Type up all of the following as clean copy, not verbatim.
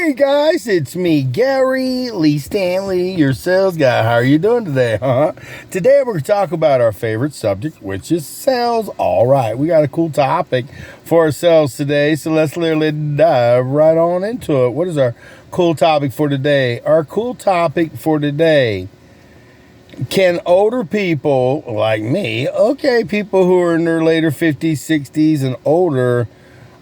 Hey guys, it's me, Gary Lee Stanley, your sales guy. How are you doing today, Today we're going to talk about our favorite subject, which is sales. All right, we got a cool topic for ourselves today, so let's literally dive right on into it. What is our cool topic for today? Our cool topic for today: can older people like me, people who are in their later 50s, 60s, and older,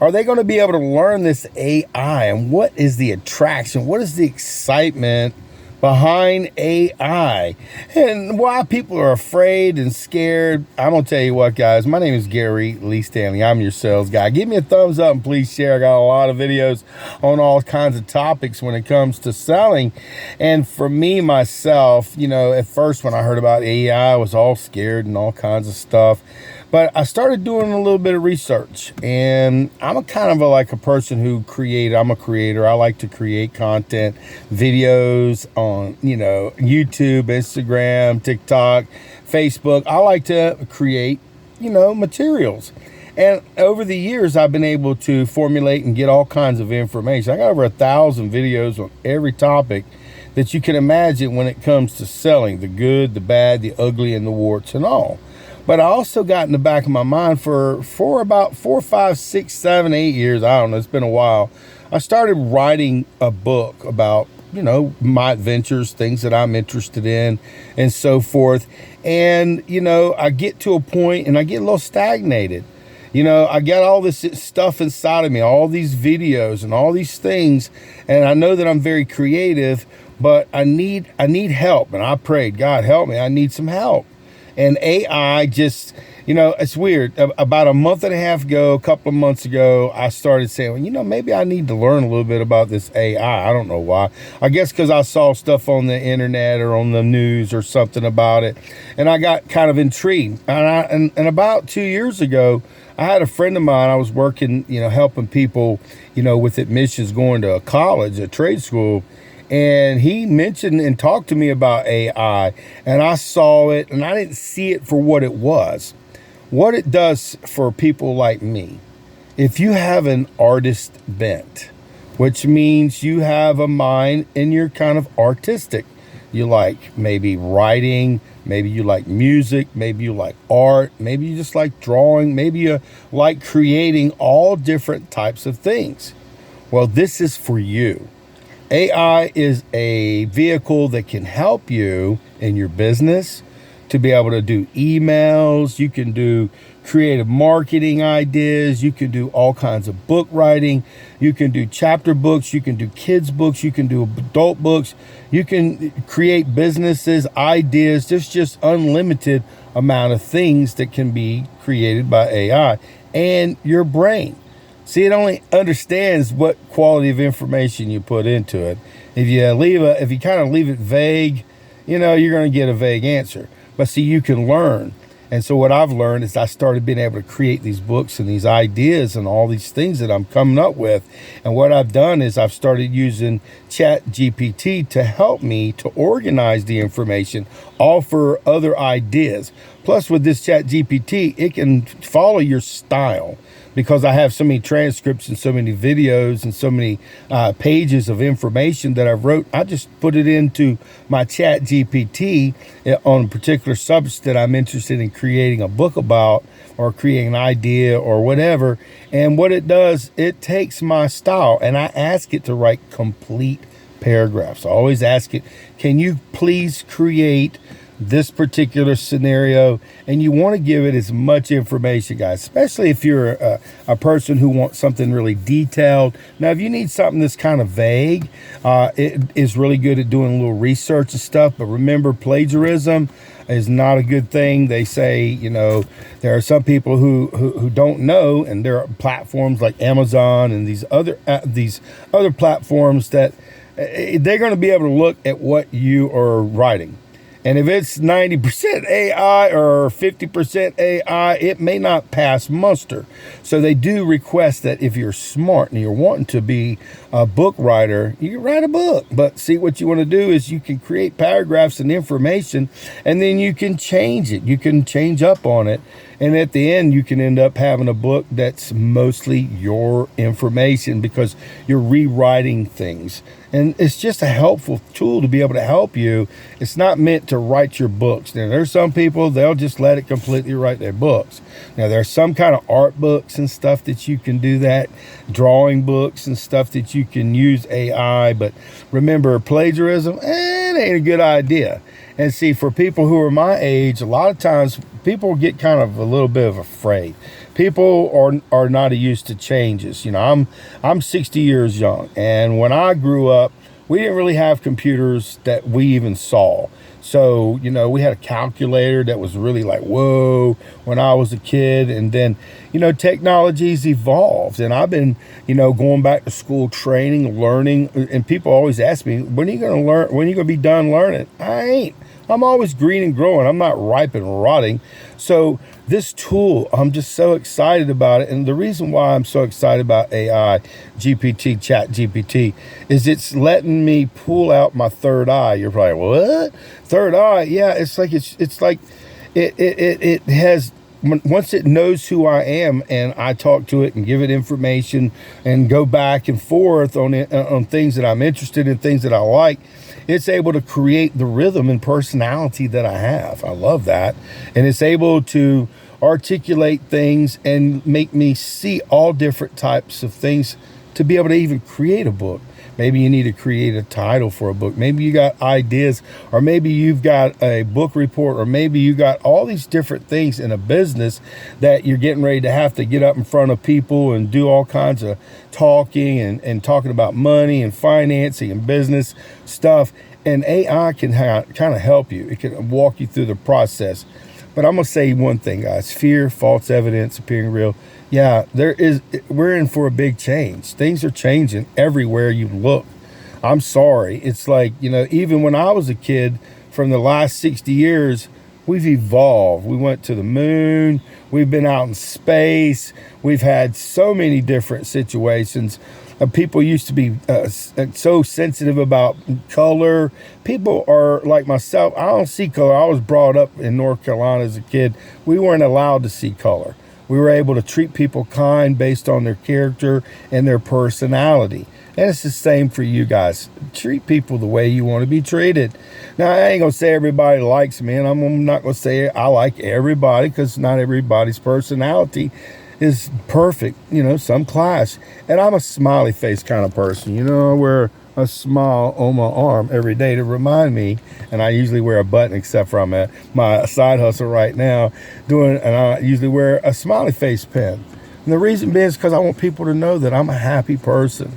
are they going to be able to learn this AI? And what is the attraction? What is the excitement behind AI? And why people are afraid and scared? I'm going to tell you what, guys. My name is Gary Lee Stanley. I'm your sales guy. Give me a thumbs up and please share. I got a lot of videos on all kinds of topics when it comes to selling. And for me, myself, at first when I heard about AI, I was all scared and all kinds of stuff. But I started doing a little bit of research, and I'm a person who I'm a creator. I like to create content, videos on, YouTube, Instagram, TikTok, Facebook. I like to create, materials. And over the years, I've been able to formulate and get all kinds of information. I got over 1,000 videos on every topic that you can imagine when it comes to selling: the good, the bad, the ugly, and the warts and all. But I also got in the back of my mind for about 4, 5, 6, 7, 8 years. I don't know. It's been a while. I started writing a book about, my adventures, things that I'm interested in, and so forth. And, I get to a point and I get a little stagnated. I got all this stuff inside of me, all these videos and all these things. And I know that I'm very creative, but I need help. And I prayed, God, help me. I need some help. And AI just, it's weird. About a month and a half ago, a couple of months ago, I started saying, well, maybe I need to learn a little bit about this AI. I don't know why. I guess because I saw stuff on the internet or on the news or something about it. And I got kind of intrigued. And about 2 years ago, I had a friend of mine. I was working, helping people, with admissions going to a college, a trade school. And he mentioned and talked to me about AI, and I saw it, and I didn't see it for what it was. What it does for people like me: if you have an artist bent, which means you have a mind and you're kind of artistic, you like maybe writing, maybe you like music, maybe you like art, maybe you just like drawing, maybe you like creating all different types of things. Well, this is for you. AI is a vehicle that can help you in your business to be able to do emails. You can do creative marketing ideas. You can do all kinds of book writing. You can do chapter books. You can do kids books. You can do adult books. You can create businesses, ideas. There's just unlimited amount of things that can be created by AI. And your brain. See, it only understands what quality of information you put into it. If you kind of leave it vague, you're going to get a vague answer. But see, you can learn. And so what I've learned is I started being able to create these books and these ideas and all these things that I'm coming up with. And what I've done is I've started using ChatGPT to help me to organize the information, offer other ideas. Plus, with this ChatGPT, it can follow your style. Because I have so many transcripts and so many videos and so many pages of information that I've wrote, I just put it into my ChatGPT on a particular subject that I'm interested in creating a book about, or creating an idea or whatever. And what it does, it takes my style and I ask it to write complete paragraphs. I always ask it, can you please create this particular scenario? And you want to give it as much information, guys, especially if you're a person who wants something really detailed. Now, if you need something that's kind of vague, it is really good at doing a little research and stuff. But remember, plagiarism is not a good thing. They say, there are some people who don't know, and there are platforms like Amazon and these other platforms that they're going to be able to look at what you are writing. And if it's 90% AI or 50% AI, it may not pass muster. So they do request that if you're smart and you're wanting to be a book writer, you can write a book. But see, what you want to do is you can create paragraphs and information, and then you can change it. You can change up on it. And at the end, you can end up having a book that's mostly your information because you're rewriting things. And it's just a helpful tool to be able to help you. It's not meant to write your books. Now, there's some people, they'll just let it completely write their books. Now, there's some kind of art books and stuff that you can do that, drawing books and stuff that you can use AI. But remember, plagiarism, it ain't a good idea. And see, for people who are my age, a lot of times people get kind of a little bit of afraid. People are not used to changes. You know, I'm 60 years young, and when I grew up, we didn't really have computers that we even saw. So, you know, we had a calculator that was really like, whoa, when I was a kid. And then, you know, technology's evolved. And I've been, you know, going back to school, training, learning. And people always ask me, when are you going to learn? When are you going to be done learning? I ain't. I'm always green and growing. I'm not ripe and rotting. So this tool, I'm just so excited about it. And the reason why I'm so excited about AI, GPT, ChatGPT, is it's letting me pull out my third eye. You're probably, what? Third eye? Yeah, it's like it has, once it knows who I am and I talk to it and give it information and go back and forth on things that I'm interested in, things that I like, it's able to create the rhythm and personality that I have. I love that. And it's able to articulate things and make me see all different types of things to be able to even create a book. Maybe you need to create a title for a book. Maybe you got ideas, or maybe you've got a book report, or maybe you got all these different things in a business that you're getting ready to have to get up in front of people and do all kinds of talking and talking about money and financing and business stuff. And AI can kind of help you. It can walk you through the process. But I'm going to say one thing, guys. Fear, false evidence, appearing real. Yeah, we're in for a big change. Things are changing everywhere you look. I'm sorry. It's like, you know, even when I was a kid, from the last 60 years, we've evolved. We went to the moon. We've been out in space. We've had so many different situations. People used to be so sensitive about color. People are like myself. I don't see color. I was brought up in North Carolina as a kid. We weren't allowed to see color. We were able to treat people kind based on their character and their personality. And it's the same for you guys. Treat people the way you want to be treated. Now, I ain't going to say everybody likes me, and I'm not going to say I like everybody, because not everybody's personality is perfect. You know, some clash. And I'm a smiley face kind of person. You know, I wear a smile on my arm every day to remind me. And I usually wear a button, except for I'm at my side hustle right now and I usually wear a smiley face pen. And the reason being is because I want people to know that I'm a happy person.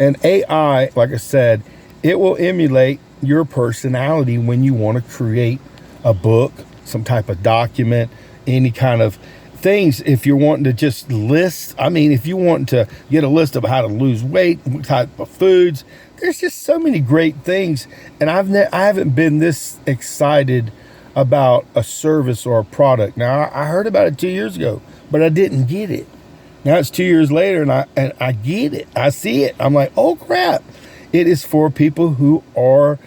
And AI, like I said, it will emulate your personality when you want to create a book, some type of document, any kind of things. If you're wanting to just list, if you want to get a list of how to lose weight, what type of foods, there's just so many great things. And I haven't been this excited about a service or a product. Now, I heard about it 2 years ago, but I didn't get it. Now it's 2 years later, and I get it. I see it. I'm like, oh crap! It is for people who are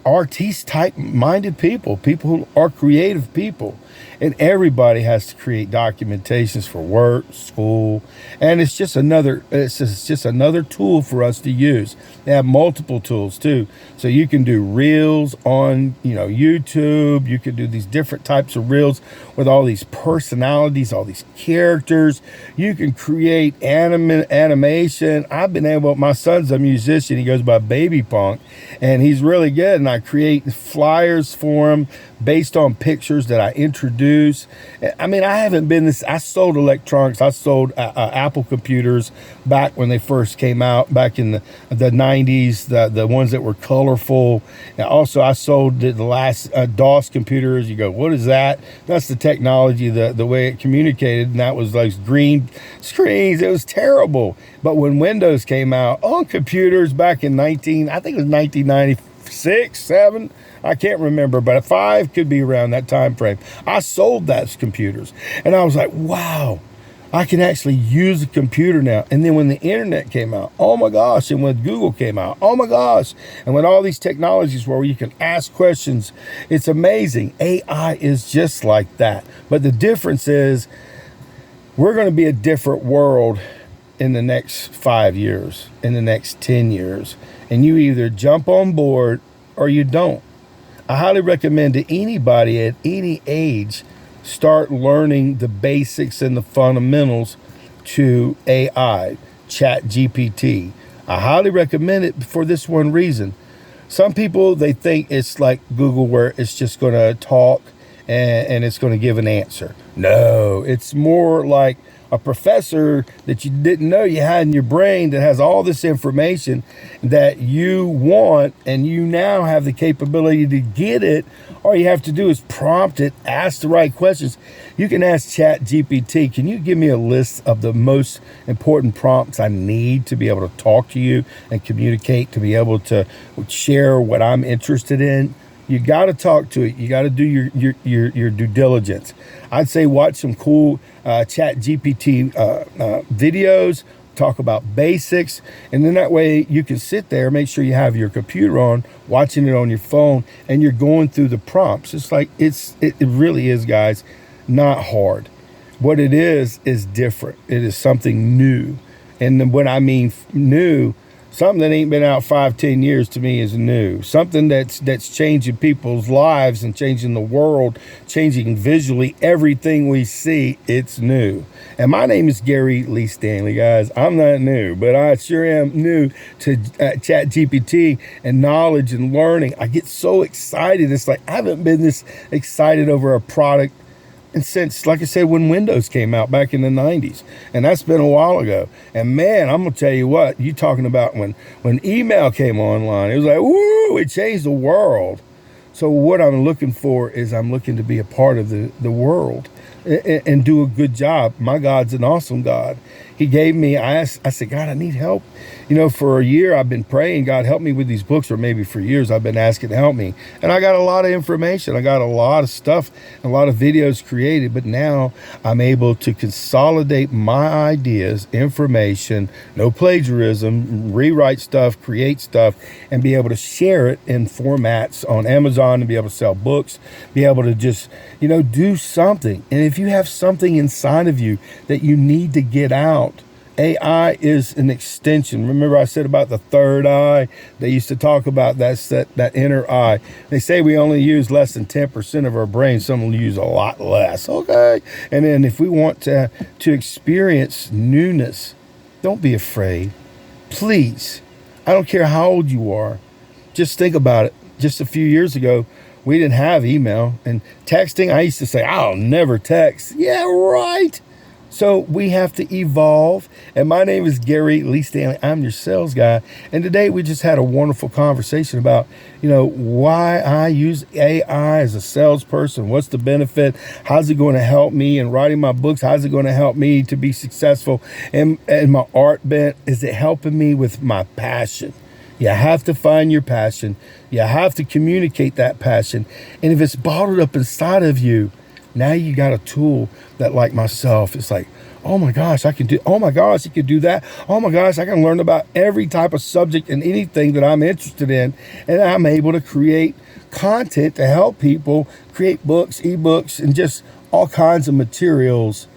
artist type minded people who are creative people. And everybody has to create documentations for work, school, and it's just another tool for us to use. They have multiple tools too. So you can do reels on, YouTube. You can do these different types of reels with all these personalities, all these characters. You can create animation. My son's a musician. He goes by Baby Punk, and he's really good. And I create flyers for him based on pictures that I introduce. I haven't been this. I sold electronics. I sold Apple computers back when they first came out, back in the 90s, the ones that were colorful. And also, I sold the last DOS computers. You go, what is that? That's the technology, the way it communicated, and that was like green screens. It was terrible. But when Windows came out on computers back in 1996, 7, I can't remember, but 5 could be around that time frame. I sold those computers, and I was like, wow, I can actually use a computer now. And then when the internet came out, oh my gosh, and when Google came out, oh my gosh, and when all these technologies where you can ask questions, it's amazing. AI is just like that. But the difference is we're going to be a different world in the next 5 years, in the next 10 years. And you either jump on board or you don't. I highly recommend to anybody at any age start learning the basics and the fundamentals to AI, ChatGPT. I highly recommend it for this one reason. Some people, they think it's like Google where it's just going to talk and it's going to give an answer. No, it's more like a professor that you didn't know you had in your brain that has all this information that you want, and you now have the capability to get it. All you have to do is prompt it, ask the right questions. You can ask ChatGPT, can you give me a list of the most important prompts I need to be able to talk to you and communicate, to be able to share what I'm interested in? You got to talk to it. You got to do your due diligence. I'd say watch some cool ChatGPT videos, talk about basics, and then that way you can sit there, make sure you have your computer on, watching it on your phone, and you're going through the prompts. It's like it really is, guys, not hard. What it is different. It is something new, and then when I mean new, something that ain't been out 5-10 years to me is new. Something that's changing people's lives and changing the world, changing visually everything we see. It's new. And my name is Gary Lee Stanley, guys. I'm not new, but I sure am new to ChatGPT and knowledge and learning. I get so excited. It's like I haven't been this excited over a product and since, like I said, when Windows came out back in the 90s, and that's been a while ago. And man, I'm gonna tell you what, you talking about when email came online, it was like, woo, it changed the world. So what I'm looking for is I'm looking to be a part of the world and do a good job. My God's an awesome God. He gave me, I said, God, I need help. You know, for a year I've been praying, God, help me with these books, or maybe for years I've been asking to help me. And I got a lot of information. I got a lot of stuff, a lot of videos created, but now I'm able to consolidate my ideas, information, no plagiarism, rewrite stuff, create stuff, and be able to share it in formats on Amazon, and be able to sell books, be able to just, you know, do something. And if you have something inside of you that you need to get out, AI is an extension. Remember I said about the third eye? They used to talk about that inner eye. They say we only use less than 10% of our brain. Some will use a lot less. Okay. And then if we want to experience newness, don't be afraid. Please. I don't care how old you are. Just think about it. Just a few years ago, we didn't have email and texting. I used to say, I'll never text. Yeah, right. So we have to evolve. And my name is Gary Lee Stanley. I'm your sales guy. And today we just had a wonderful conversation about, you know, why I use AI as a salesperson. What's the benefit? How's it going to help me in writing my books? How's it going to help me to be successful? And my art bent, is it helping me with my passion? You have to find your passion. You have to communicate that passion. And if it's bottled up inside of you, now you got a tool that, like myself, it's like, oh my gosh, I can do, oh my gosh, you can do that. Oh my gosh, I can learn about every type of subject and anything that I'm interested in. And I'm able to create content to help people create books, ebooks, and just all kinds of materials,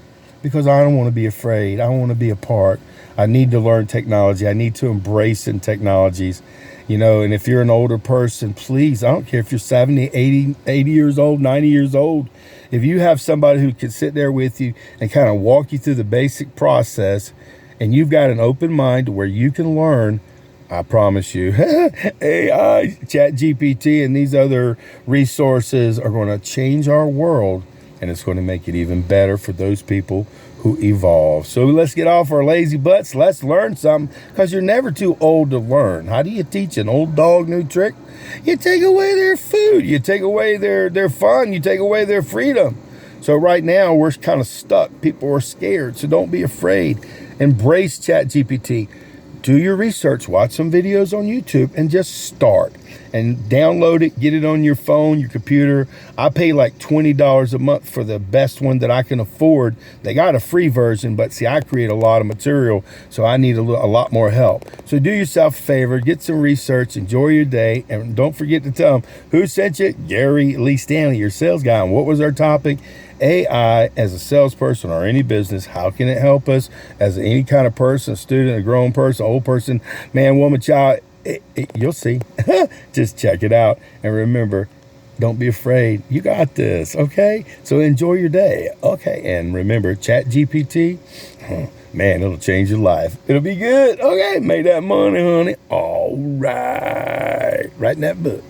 because I don't want to be afraid. I want to be a part. I need to learn technology. I need to embrace in technologies. You know, and if you're an older person, please, I don't care if you're 70, 80 years old, 90 years old. If you have somebody who can sit there with you and kind of walk you through the basic process, and you've got an open mind to where you can learn, I promise you, AI, ChatGPT, and these other resources are going to change our world, and it's going to make it even better for those people who evolve. So let's get off our lazy butts. Let's learn something, because you're never too old to learn. How do you teach an old dog new trick? You take away their food. You take away their fun. You take away their freedom. So right now we're kind of stuck. People are scared. So don't be afraid. Embrace ChatGPT. Do your research. Watch some videos on YouTube and just start. and download it, get it on your phone, your computer. I pay like $20 a month for the best one that I can afford. They got a free version, but see, I create a lot of material, so I need a lot more help. So do yourself a favor, get some research, enjoy your day, and don't forget to tell them who sent you. Gary Lee Stanley, your sales guy. And what was our topic? AI as a salesperson or any business, how can it help us as any kind of person, student, a grown person, old person, man, woman, child? You'll see. Just check it out. And remember, don't be afraid. You got this, okay? So enjoy your day, okay? And remember, ChatGPT, man, it'll change your life. It'll be good, okay? Make that money, honey. All right. Write in that book.